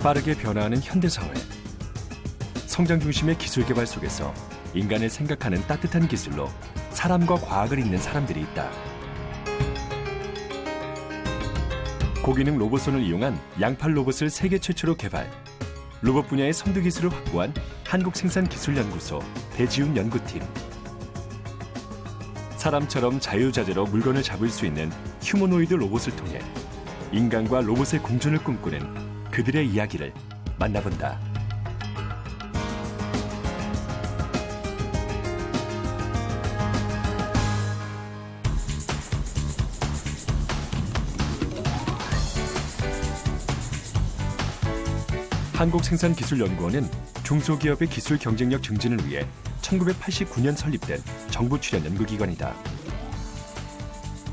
빠르게 변화하는 현대사회. 성장 중심의 기술 개발 속에서 인간을 생각하는 따뜻한 기술로 사람과 과학을 잇는 사람들이 있다. 고기능 로봇손을 이용한 양팔 로봇을 세계 최초로 개발. 로봇 분야의 선두 기술을 확보한 한국생산기술연구소 배지훈 연구팀. 사람처럼 자유자재로 물건을 잡을 수 있는 휴머노이드 로봇을 통해 인간과 로봇의 공존을 꿈꾸는 그들의 이야기를 만나본다. 한국생산기술연구원은 중소기업의 기술 경쟁력 증진을 위해 1989년 설립된 정부 출연 연구기관이다.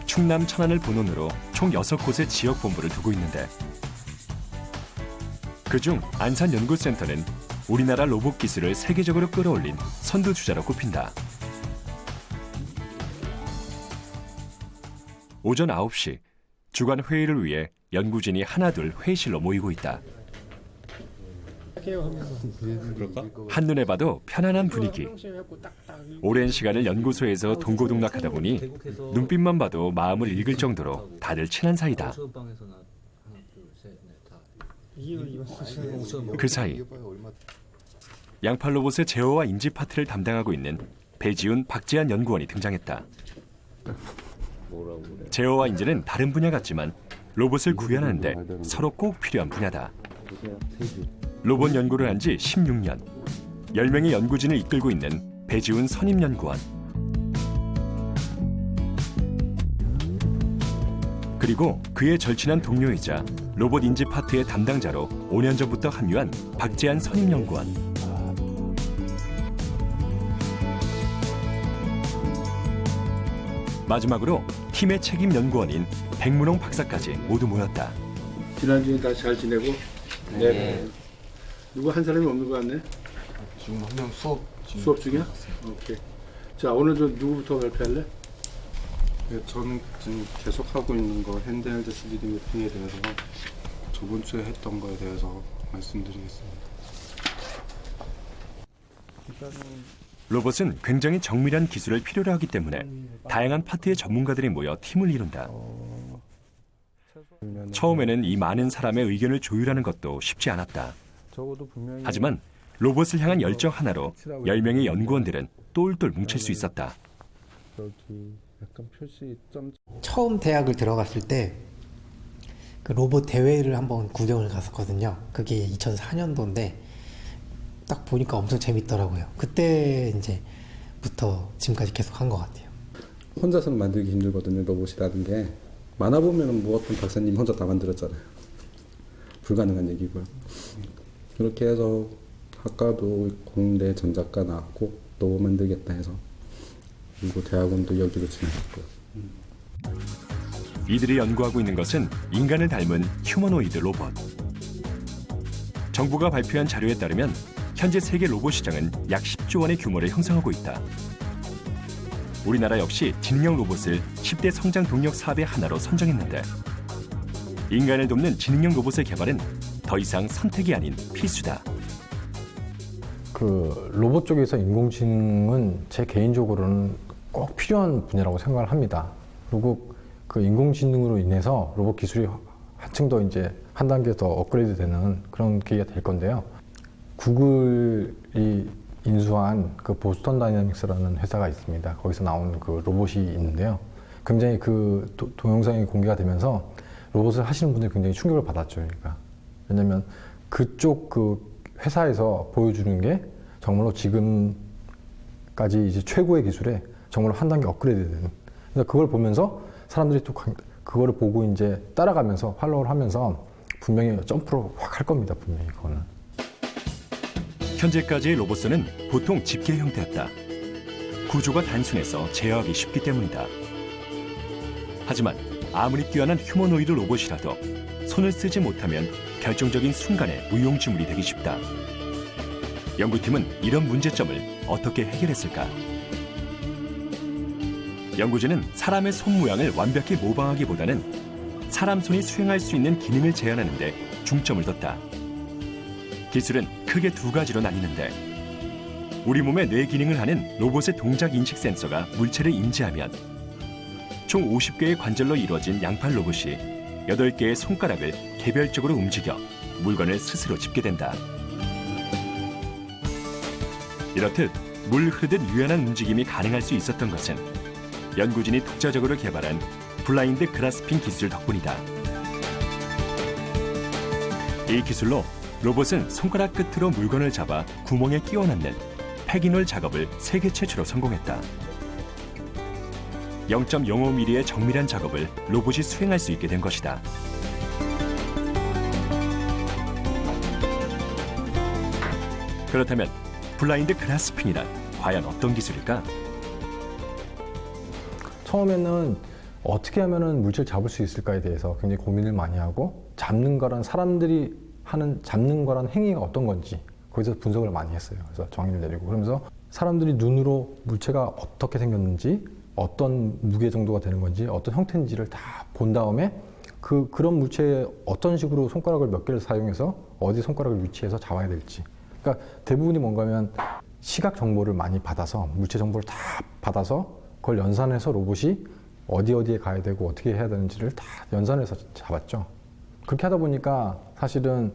충남 천안을 본원으로 총 6곳의 지역본부를 두고 있는데 그중 안산연구센터는 우리나라 로봇 기술을 세계적으로 끌어올린 선두주자로 꼽힌다. 오전 9시, 주간 회의를 위해 연구진이 하나둘 회의실로 모이고 있다. 한눈에 봐도 편안한 분위기. 오랜 시간을 연구소에서 동고동락하다 보니 눈빛만 봐도 마음을 읽을 정도로 다들 친한 사이다. 그 사이 양팔 로봇의 제어와 인지 파트를 담당하고 있는 배지훈, 박재한 연구원이 등장했다. 제어와 인지는 다른 분야 같지만 로봇을 구현하는데 서로 꼭 필요한 분야다. 로봇 연구를 한 지 16년, 10명의 연구진을 이끌고 있는 배지훈 선임연구원. 그리고 그의 절친한 동료이자 로봇 인지 파트의 담당자로 5년 전부터 합류한 박재한 선임연구원. 마지막으로 팀의 책임 연구원인 백문홍 박사까지 모두 모였다. 지난주에 다 잘 지내고? 네. 누구 한 사람이 없는 거 같네? 지금 한 명 수업 중이야? 오케이. 자, 오늘 저 누구부터 발표할래? 네, 저는 지금 계속 하고 있는 거 핸드헬드 3D 매핑에 대해서 저번 주에 했던 거에 대해서 말씀드리겠습니다. 로봇은 굉장히 정밀한 기술을 필요로 하기 때문에 다양한 파트의 전문가들이 모여 팀을 이룬다. 처음에는 이 많은 사람의 의견을 조율하는 것도 쉽지 않았다. 하지만 로봇을 향한 열정 하나로 10명의 연구원들은 똘똘 뭉칠 수 있었다. 처음 대학을 들어갔을 때 그 로봇 대회를 한번 구경을 갔었거든요. 그게 2004년도인데 딱 보니까 엄청 재밌더라고요. 그때 이제부터 지금까지 계속 한 것 같아요. 혼자서는 만들기 힘들거든요. 로봇이라는 게 만화 보면은 뭐 어떤 박사님 혼자 다 만들었잖아요. 불가능한 얘기고요. 그렇게 해서 학과도 공대 전작가 나왔고 또 만들겠다 해서 그리고 대학원도 여기로 진학했고요. 이들이 연구하고 있는 것은 인간을 닮은 휴머노이드 로봇. 정부가 발표한 자료에 따르면 현재 세계 로봇 시장은 약 10조 원의 규모를 형성하고 있다. 우리나라 역시 지능형 로봇을 10대 성장 동력 사업의 하나로 선정했는데 인간을 돕는 지능형 로봇의 개발은 더 이상 선택이 아닌 필수다. 그 로봇 쪽에서 인공지능은 제 개인적으로는 꼭 필요한 분야라고 생각을 합니다. 그리고 그 인공지능으로 인해서 로봇 기술이 한층 더 이제 한 단계 더 업그레이드되는 그런 계기가 될 건데요. 구글이 인수한 그 보스턴 다이내믹스라는 회사가 있습니다. 거기서 나온 그 로봇이 있는데요. 굉장히 그 동영상이 공개가 되면서 로봇을 하시는 분들이 굉장히 충격을 받았죠. 그러니까. 왜냐면 그쪽 그 회사에서 보여주는 게 정말로 지금까지 이제 최고의 기술에 정말로 한 단계 업그레이드 되는. 그래서 그걸 보면서 사람들이 또 그거를 보고 이제 따라가면서 팔로우를 하면서 분명히 점프를 확 할 겁니다. 분명히 그거는. 현재까지의 로봇은 보통 집게 형태였다. 구조가 단순해서 제어하기 쉽기 때문이다. 하지만 아무리 뛰어난 휴머노이드 로봇이라도 손을 쓰지 못하면 결정적인 순간에 무용지물이 되기 쉽다. 연구팀은 이런 문제점을 어떻게 해결했을까? 연구진은 사람의 손 모양을 완벽히 모방하기보다는 사람 손이 수행할 수 있는 기능을 제한하는 데 중점을 뒀다. 기술은 크게 두 가지로 나뉘는데 우리 몸의 뇌 기능을 하는 로봇의 동작 인식 센서가 물체를 인지하면 총 50개의 관절로 이루어진 양팔 로봇이 8개의 손가락을 개별적으로 움직여 물건을 스스로 짚게 된다. 이렇듯 물 흐르듯 유연한 움직임이 가능할 수 있었던 것은 연구진이 독자적으로 개발한 블라인드 그라스핑 기술 덕분이다. 이 기술로 로봇은 손가락 끝으로 물건을 잡아 구멍에 끼워 넣는 폐기놀 작업을 세계 최초로 성공했다. 0.05mm의 정밀한 작업을 로봇이 수행할 수 있게 된 것이다. 그렇다면 블라인드 그라스핑이란 과연 어떤 기술일까? 처음에는 어떻게 하면은 물체를 잡을 수 있을까에 대해서 굉장히 고민을 많이 하고 잡는 거란 사람들이 하는 잡는 거란 행위가 어떤 건지 거기서 분석을 많이 했어요. 그래서 정의를 내리고 그러면서 사람들이 눈으로 물체가 어떻게 생겼는지 어떤 무게 정도가 되는 건지 어떤 형태인지를 다 본 다음에 그런 물체에 어떤 식으로 손가락을 몇 개를 사용해서 어디 손가락을 위치해서 잡아야 될지 그러니까 대부분이 뭔가면 시각 정보를 많이 받아서 물체 정보를 다 받아서 그걸 연산해서 로봇이 어디에 가야 되고 어떻게 해야 되는지를 다 연산해서 잡았죠. 그렇게 하다 보니까 사실은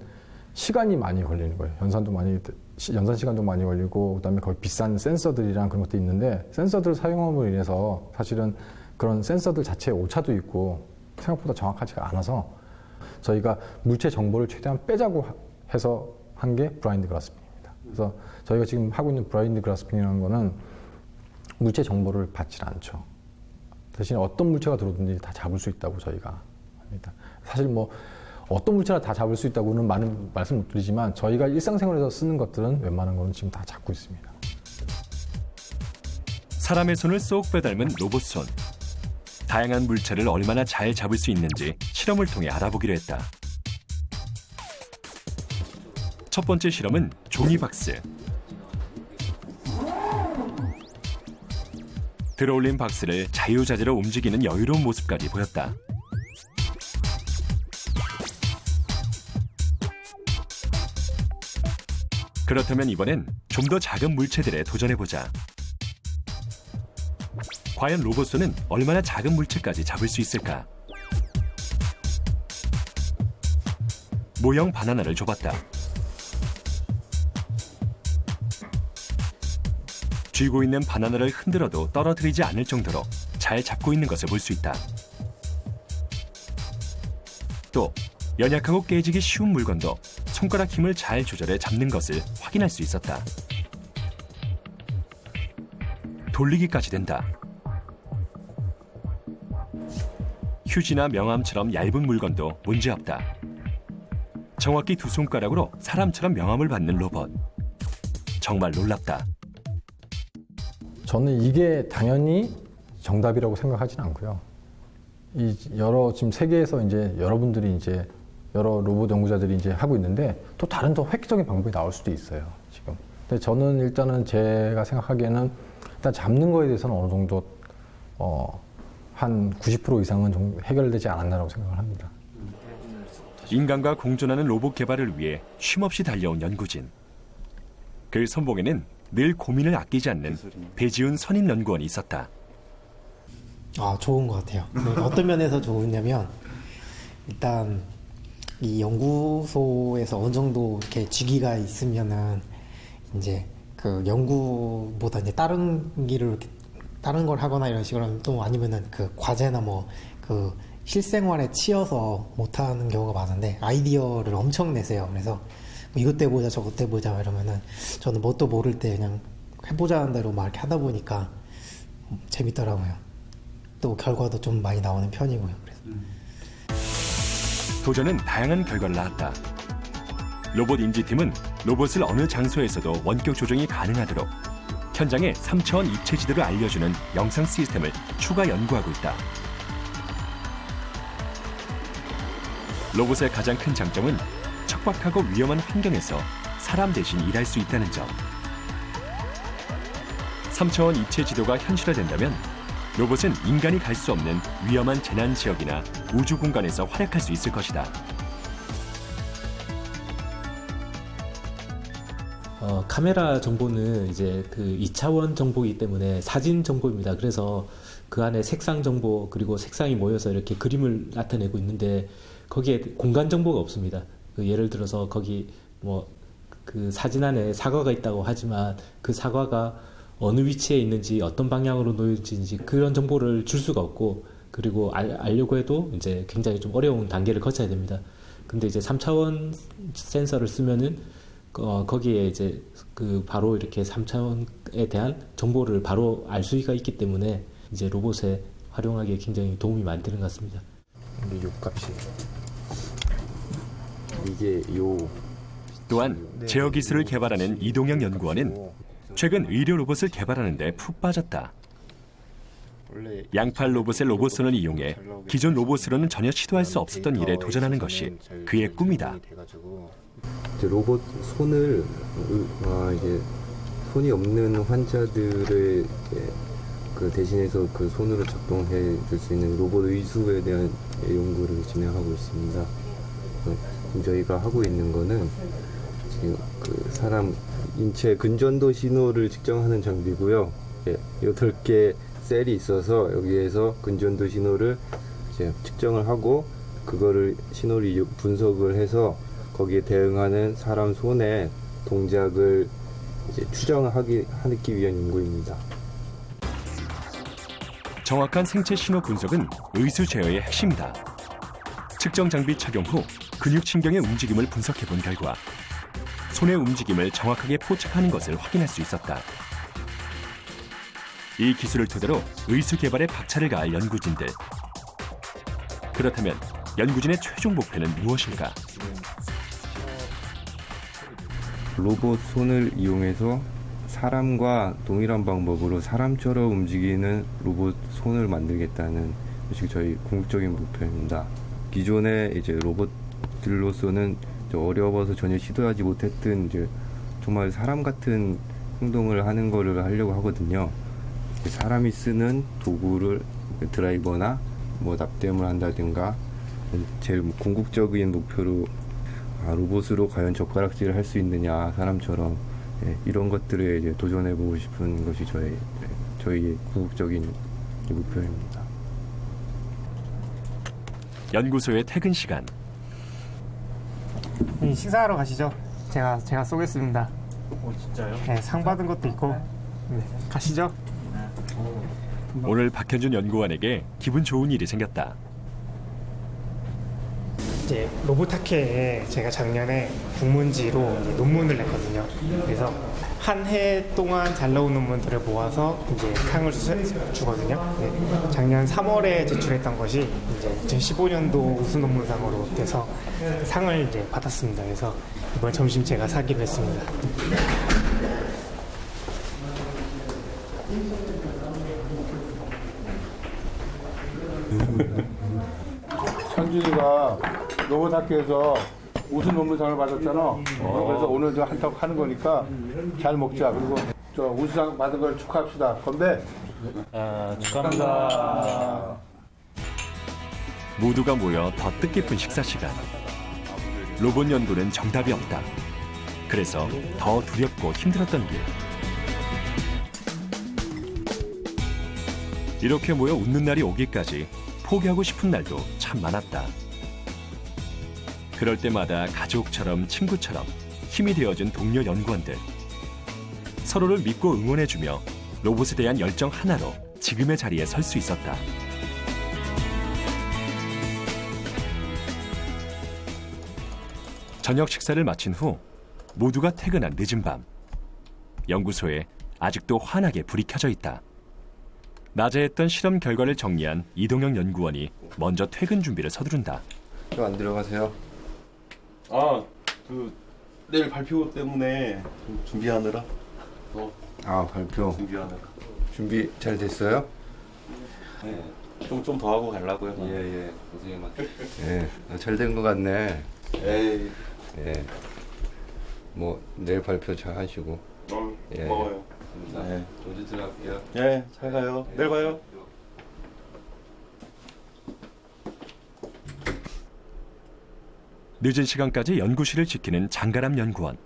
시간이 많이 걸리는 거예요. 연산 시간도 많이 걸리고 그다음에 거기 비싼 센서들이랑 그런 것도 있는데 센서들을 사용함으로 인해서 사실은 그런 센서들 자체에 오차도 있고 생각보다 정확하지가 않아서 저희가 물체 정보를 최대한 빼자고 해서 한 게 블라인드 그라스핑입니다. 그래서 저희가 지금 하고 있는 블라인드 그라스핑이라는 거는 물체 정보를 받질 않죠. 대신 어떤 물체가 들어오든지 다 잡을 수 있다고 저희가 합니다. 사실 뭐 어떤 물체나 다 잡을 수 있다고는 많은 말씀 못 드리지만 저희가 일상생활에서 쓰는 것들은 웬만한 거는 지금 다 잡고 있습니다. 사람의 손을 쏙 빼닮은 로봇 손. 다양한 물체를 얼마나 잘 잡을 수 있는지 실험을 통해 알아보기로 했다. 첫 번째 실험은 종이박스. 들어올린 박스를 자유자재로 움직이는 여유로운 모습까지 보였다. 그렇다면 이번엔 좀 더 작은 물체들에 도전해보자. 과연 로봇손은 얼마나 작은 물체까지 잡을 수 있을까? 모형 바나나를 줘봤다. 쥐고 있는 바나나를 흔들어도 떨어뜨리지 않을 정도로 잘 잡고 있는 것을 볼 수 있다. 또 연약하고 깨지기 쉬운 물건도 손가락 힘을 잘 조절해 잡는 것을 확인할 수 있었다. 돌리기까지 된다. 휴지나 명함처럼 얇은 물건도 문제없다. 정확히 두 손가락으로 사람처럼 명함을 받는 로봇. 정말 놀랍다. 저는 이게 당연히 정답이라고 생각하진 않고요. 지금 세계에서 이제 여러분들이 이제 여러 로봇 연구자들이 이제 하고 있는데 또 다른 더 획기적인 방법이 나올 수도 있어요, 지금. 근데 저는 일단은 제가 생각하기에는 일단 잡는 거에 대해서는 어느 정도 한 90% 이상은 해결되지 않았나라고 생각을 합니다. 인간과 공존하는 로봇 개발을 위해 쉼없이 달려온 연구진. 그 선봉에는 늘 고민을 아끼지 않는 배지훈 선임연구원이 있었다. 좋은 것 같아요. 어떤 면에서 좋으냐면 일단 이 연구소에서 어느 정도 이렇게 직위가 있으면은 이제 그 연구보다 이제 다른 길을 이렇게 다른 걸 하거나 이런 식으로 또 아니면은 그 과제나 뭐 그 실생활에 치여서 못하는 경우가 많은데 아이디어를 엄청 내세요. 그래서 뭐 이것 때 보자 저것 때 보자 이러면은 저는 뭣도 모를 때 그냥 해보자는 대로 막 이렇게 하다 보니까 재밌더라고요. 또 결과도 좀 많이 나오는 편이고요. 그래서. 도전은 다양한 결과를 낳았다. 로봇 인지팀은 로봇을 어느 장소에서도 원격 조정이 가능하도록 현장에 3차원 입체 지도를 알려주는 영상 시스템을 추가 연구하고 있다. 로봇의 가장 큰 장점은 척박하고 위험한 환경에서 사람 대신 일할 수 있다는 점. 3차원 입체 지도가 현실화된다면 로봇은 인간이 갈 수 없는 위험한 재난 지역이나 우주 공간에서 활약할 수 있을 것이다. 카메라 정보는 이제 그 2차원 정보이기 때문에 사진 정보입니다. 그래서 그 안에 색상 정보 그리고 색상이 모여서 이렇게 그림을 나타내고 있는데 거기에 공간 정보가 없습니다. 그 예를 들어서 거기 뭐 그 사진 안에 사과가 있다고 하지만 그 사과가 어느 위치에 있는지 어떤 방향으로 놓여진지 그런 정보를 줄 수가 없고 그리고 알려고 해도 이제 굉장히 좀 어려운 단계를 거쳐야 됩니다. 근데 이제 3차원 센서를 쓰면은 거기에 이제 그 바로 이렇게 3차원에 대한 정보를 바로 알 수가 있기 때문에 이제 로봇에 활용하기에 굉장히 도움이 많이 되는 것 같습니다. 이게 요 값이. 이게 요 또한 제어 기술을 개발하는 이동영 연구원은 최근 의료 로봇을 개발하는 데 푹 빠졌다. 양팔 로봇의 로봇손을 이용해 기존 로봇으로는 전혀 시도할 수 없었던 일에 도전하는 것이 그의 꿈이다. 이제 로봇 손을 이제 손이 없는 환자들을 그 대신해서 그 손으로 작동해 줄 수 있는 로봇 의수에 대한 연구를 진행하고 있습니다. 지금 저희가 하고 있는 거는 지금 그 사람 인체 근전도 신호를 측정하는 장비고요. 8개 셀이 있어서 여기에서 근전도 신호를 이제 측정을 하고 그거를 신호를 분석을 해서 거기에 대응하는 사람 손의 동작을 이제 추정하기 위한 연구입니다. 정확한 생체 신호 분석은 의수 제어의 핵심이다. 측정 장비 착용 후 근육신경의 움직임을 분석해 본 결과 손의 움직임을 정확하게 포착하는 것을 확인할 수 있었다. 이 기술을 토대로 의수 개발에 박차를 가할 연구진들. 그렇다면 연구진의 최종 목표는 무엇일까? 로봇 손을 이용해서 사람과 동일한 방법으로 사람처럼 움직이는 로봇 손을 만들겠다는 것이 저희 궁극적인 목표입니다. 기존의 이제 로봇들로서는 어려워서 전혀 시도하지 못했던 이제 정말 사람 같은 행동을 하는 거를 하려고 하거든요. 사람이 쓰는 도구를 드라이버나 뭐 납땜을 한다든가 제일 궁극적인 목표로 로봇으로 과연 젓가락질을 할 수 있느냐 사람처럼 이런 것들에 이제 도전해보고 싶은 것이 저희의 궁극적인 목표입니다. 연구소의 퇴근 시간. 식사하러 가시죠. 제가 쏘겠습니다. 진짜요? 네, 상 받은 것도 있고. 네, 가시죠. 오늘 박현준 연구원에게 기분 좋은 일이 생겼다. 이제 로봇학회에 제가 작년에 국문지로 이제 논문을 냈거든요. 그래서 한 해 동안 잘 나온 논문들을 모아서 이제 상을 주거든요. 네, 작년 3월에 제출했던 것이 이제 2015년도 우수 논문상으로 돼서 상을 이제 받았습니다. 그래서 이번 점심 제가 사기로 했습니다. 창준이가 로봇 학교에서 우수 논문상을 받았잖아. 그래서 오늘 저 한턱 하는 거니까 잘 먹자. 그리고 저 우수상 받은 걸 축하합시다. 건배. 축하합니다. 모두가 모여 더 뜻깊은 식사 시간. 로봇 연구는 정답이 없다. 그래서 더 두렵고 힘들었던 길. 이렇게 모여 웃는 날이 오기까지 포기하고 싶은 날도 참 많았다. 그럴 때마다 가족처럼 친구처럼 힘이 되어준 동료 연구원들. 서로를 믿고 응원해주며 로봇에 대한 열정 하나로 지금의 자리에 설 수 있었다. 저녁 식사를 마친 후 모두가 퇴근한 늦은 밤. 연구소에 아직도 환하게 불이 켜져 있다. 낮에 했던 실험 결과를 정리한 이동영 연구원이 먼저 퇴근 준비를 서두른다. 저 안 들어가세요? 내일 발표 때문에 좀 준비하느라. 발표 준비하느라. 준비 잘 됐어요? 네. 좀 더 하고 가려고요. 예, 고생이 많네. 잘 된 것 같네. 에이. 예. 뭐 내일 발표 잘 하시고. 예. 고마워요. 네. 먼저 들어갈게요. 예, 잘 가요. 내일 봐요. 늦은 시간까지 연구실을 지키는 장가람 연구원.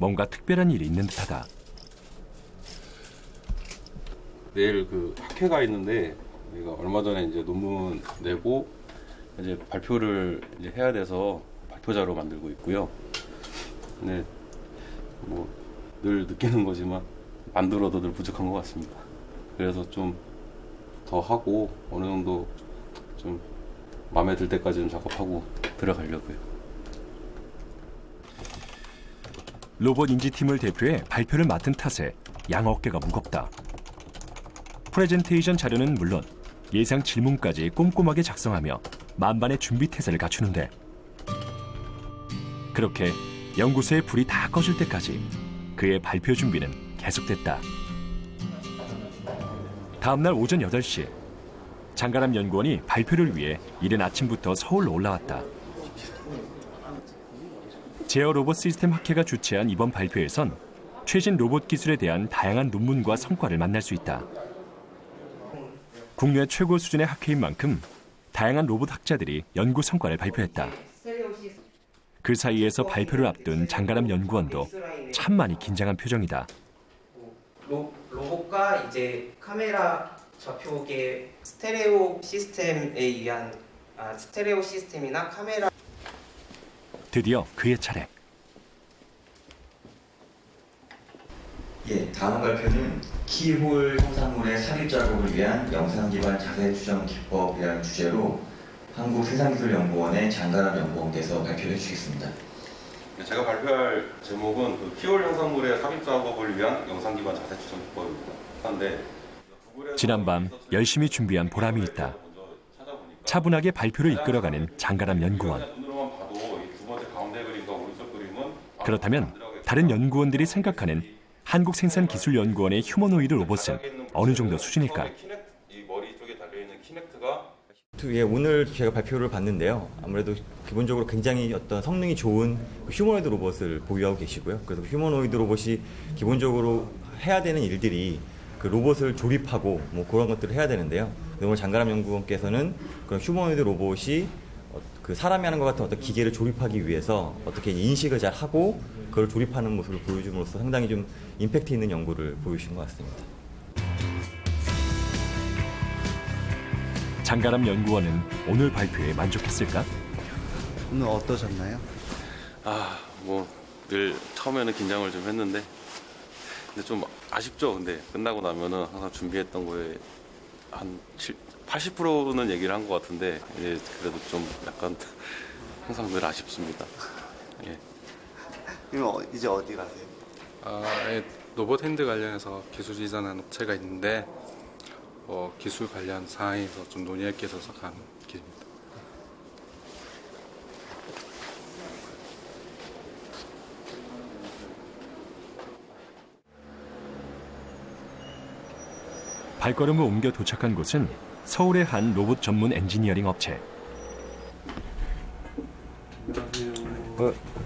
뭔가 특별한 일이 있는 듯하다. 내일 그 학회가 있는데 우리가 얼마 전에 이제 논문 내고 이제 발표를 이제 해야 돼서 발표자로 만들고 있고요. 근데 뭐 늘 느끼는 거지만 만들어도 늘 부족한 것 같습니다. 그래서 좀 더 하고 어느 정도 좀 마음에 들 때까지 좀 작업하고 들어가려고요. 로봇 인지팀을 대표해 발표를 맡은 탓에 양 어깨가 무겁다. 프레젠테이션 자료는 물론 예상 질문까지 꼼꼼하게 작성하며 만반의 준비 태세를 갖추는데, 그렇게 연구소의 불이 다 꺼질 때까지 그의 발표 준비는 계속됐다. 다음날 오전 8시, 장가람 연구원이 발표를 위해 이른 아침부터 서울로 올라왔다. 제어 로봇 시스템 학회가 주최한 이번 발표에선 최신 로봇 기술에 대한 다양한 논문과 성과를 만날 수 있다. 국내 최고 수준의 학회인 만큼 다양한 로봇 학자들이 연구 성과를 발표했다. 그 사이에서 발표를 앞둔 장가람 연구원도 참 많이 긴장한 표정이다. 로봇과 이제 카메라 좌표계 스테레오 시스템에 의한 스테레오 시스템이나 카메라. 드디어 그의 차례. 예, 다음 발표는 키홀 형상물의 삽입 작업을 위한 영상 기반 자세 추정 기법이라는 주제로 한국세상기술연구원의 장가람 연구원께서 발표를 해주시겠습니다. 제가 발표할 제목은 그 키홀 형상물의 삽입 작업을 위한 영상 기반 자세 추정 기법입니다. 한데 지난밤 열심히 준비한 보람이 있다. 차분하게 발표를 이끌어가는 장가람 연구원. 그렇다면 다른 연구원들이 생각하는 한국생산기술연구원의 휴머노이드 로봇은 어느 정도 수준일까? 예, 오늘 제가 발표를 봤는데요. 아무래도 기본적으로 굉장히 어떤 성능이 좋은 휴머노이드 로봇을 보유하고 계시고요. 그래서 휴머노이드 로봇이 기본적으로 해야 되는 일들이 그 로봇을 조립하고 뭐 그런 것들을 해야 되는데요. 오늘 장가람 연구원께서는 그런 휴머노이드 로봇이 그 사람이 하는 것 같은 어떤 기계를 조립하기 위해서 어떻게 인식을 잘 하고 그걸 조립하는 모습을 보여줌으로써 상당히 좀 임팩트 있는 연구를 보여주신 것 같습니다. 장가람 연구원은 오늘 발표에 만족했을까? 오늘 어떠셨나요? 뭐 늘 처음에는 긴장을 좀 했는데 근데 좀 아쉽죠. 근데 끝나고 나면은 항상 준비했던 거에 한 80%는 얘기를 한 것 같은데 예, 그래도 좀 약간 항상 늘 아쉽습니다. 예. 그럼 이제 어디 가세요? 예, 로봇 핸드 관련해서 기술 이전한 업체가 있는데 기술 관련 사항에서 좀 논의할 게 있어서 가는 길입니다. 발걸음을 옮겨 도착한 곳은 서울의 한 로봇 전문 엔지니어링 업체.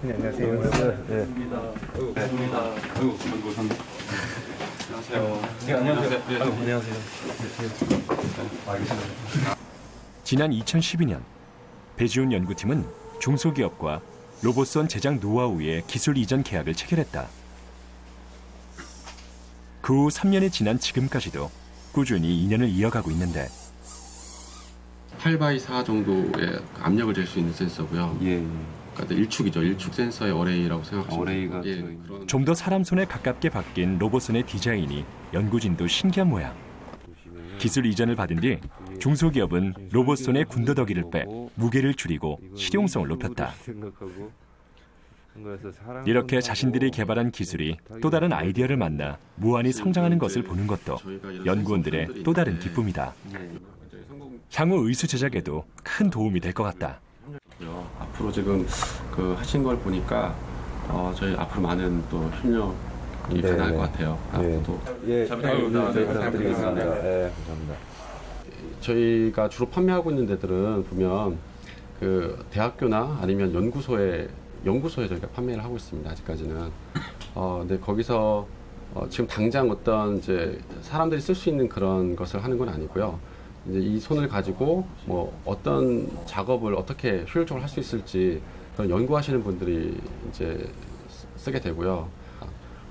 안녕하세요. 지난 2012년 배지훈 연구팀은 중소기업과 로봇선 제작 노하우의 기술 이전 계약을 체결했다. 그 후 3년이 지난 지금까지도 꾸준히 인연을 이어가고 있는데 8x4 정도의 압력을 잴 수 있는 센서고요. 예. 그러니까 일축이죠. 일축 센서의 어레이라고 생각하시면 돼요. 좀 더 사람 손에 가깝게 바뀐 로봇선의 디자인이 연구진도 신기한 모양. 기술 이전을 받은 뒤 중소기업은 로봇선의 군더더기를 빼 무게를 줄이고 실용성을 높였다. 이렇게 자신들이 개발한 기술이 또 다른 아이디어를 만나 무한히 성장하는 것을 보는 것도 연구원들의 또 다른 기쁨이다. 향후 의수 제작에도 큰 도움이 될 것 같다. 앞으로 지금 그 하신 걸 보니까 저희 앞으로 많은 또 협력이 가능할 것 같아요. 앞으로도 잘 부탁드리겠습니다. 네, 감사합니다. 저희가 주로 판매하고 있는 데들은 보면 그 대학교나 아니면 연구소에 저희가 판매를 하고 있습니다. 아직까지는. 근데 거기서 지금 당장 어떤 이제 사람들이 쓸 수 있는 그런 것을 하는 건 아니고요. 이제 이 손을 가지고 뭐 어떤 작업을 어떻게 효율적으로 할 수 있을지 그런 연구하시는 분들이 이제 쓰게 되고요.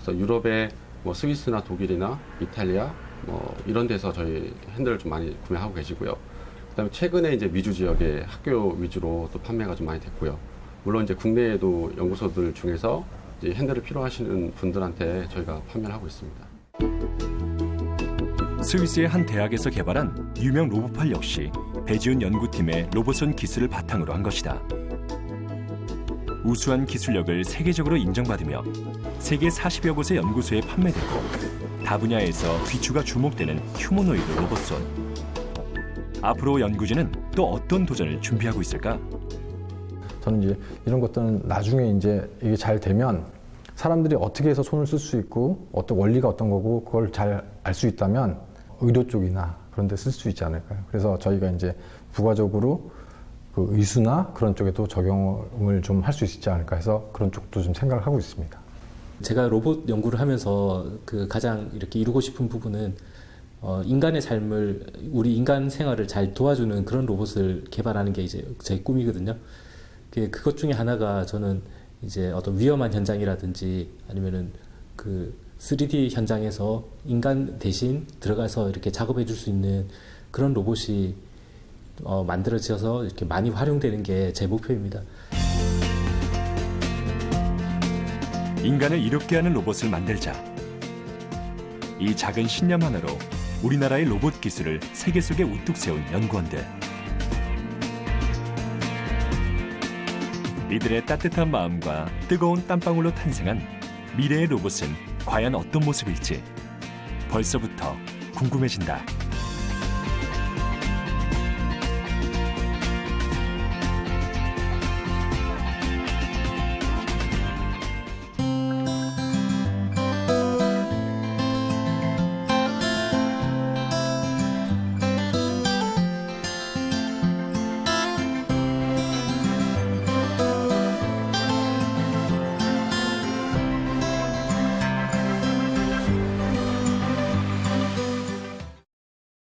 그래서 유럽의 뭐 스위스나 독일이나 이탈리아 뭐 이런 데서 저희 핸들을 좀 많이 구매하고 계시고요. 그다음에 최근에 이제 미주 지역의 학교 위주로 또 판매가 좀 많이 됐고요. 물론 이제 국내에도 연구소들 중에서 이제 핸들을 필요하시는 분들한테 저희가 판매를 하고 있습니다. 스위스의 한 대학에서 개발한 유명 로봇팔 역시 배지훈 연구팀의 로봇손 기술을 바탕으로 한 것이다. 우수한 기술력을 세계적으로 인정받으며 세계 40여 곳의 연구소에 판매되고 다분야에서 귀추가 주목되는 휴머노이드 로봇손. 앞으로 연구진은 또 어떤 도전을 준비하고 있을까? 저는 이제 이런 것들은 나중에 이제 이게 잘 되면 사람들이 어떻게 해서 손을 쓸 수 있고 어떤 원리가 어떤 거고 그걸 잘 알 수 있다면 의료 쪽이나 그런 데 쓸 수 있지 않을까요? 그래서 저희가 이제 부가적으로 그 의수나 그런 쪽에도 적용을 좀 할 수 있지 않을까 해서 그런 쪽도 좀 생각을 하고 있습니다. 제가 로봇 연구를 하면서 그 가장 이렇게 이루고 싶은 부분은 인간의 삶을, 우리 인간 생활을 잘 도와주는 그런 로봇을 개발하는 게 이제 제 꿈이거든요. 그것 중에 하나가 저는 이제 어떤 위험한 현장이라든지 아니면은 그 3D 현장에서 인간 대신 들어가서 이렇게 작업해 줄 수 있는 그런 로봇이 만들어져서 이렇게 많이 활용되는 게 제 목표입니다. 인간을 이롭게 하는 로봇을 만들자. 이 작은 신념 하나로 우리나라의 로봇 기술을 세계 속에 우뚝 세운 연구원들. 이들의 따뜻한 마음과 뜨거운 땀방울로 탄생한 미래의 로봇은 과연 어떤 모습일지 벌써부터 궁금해진다.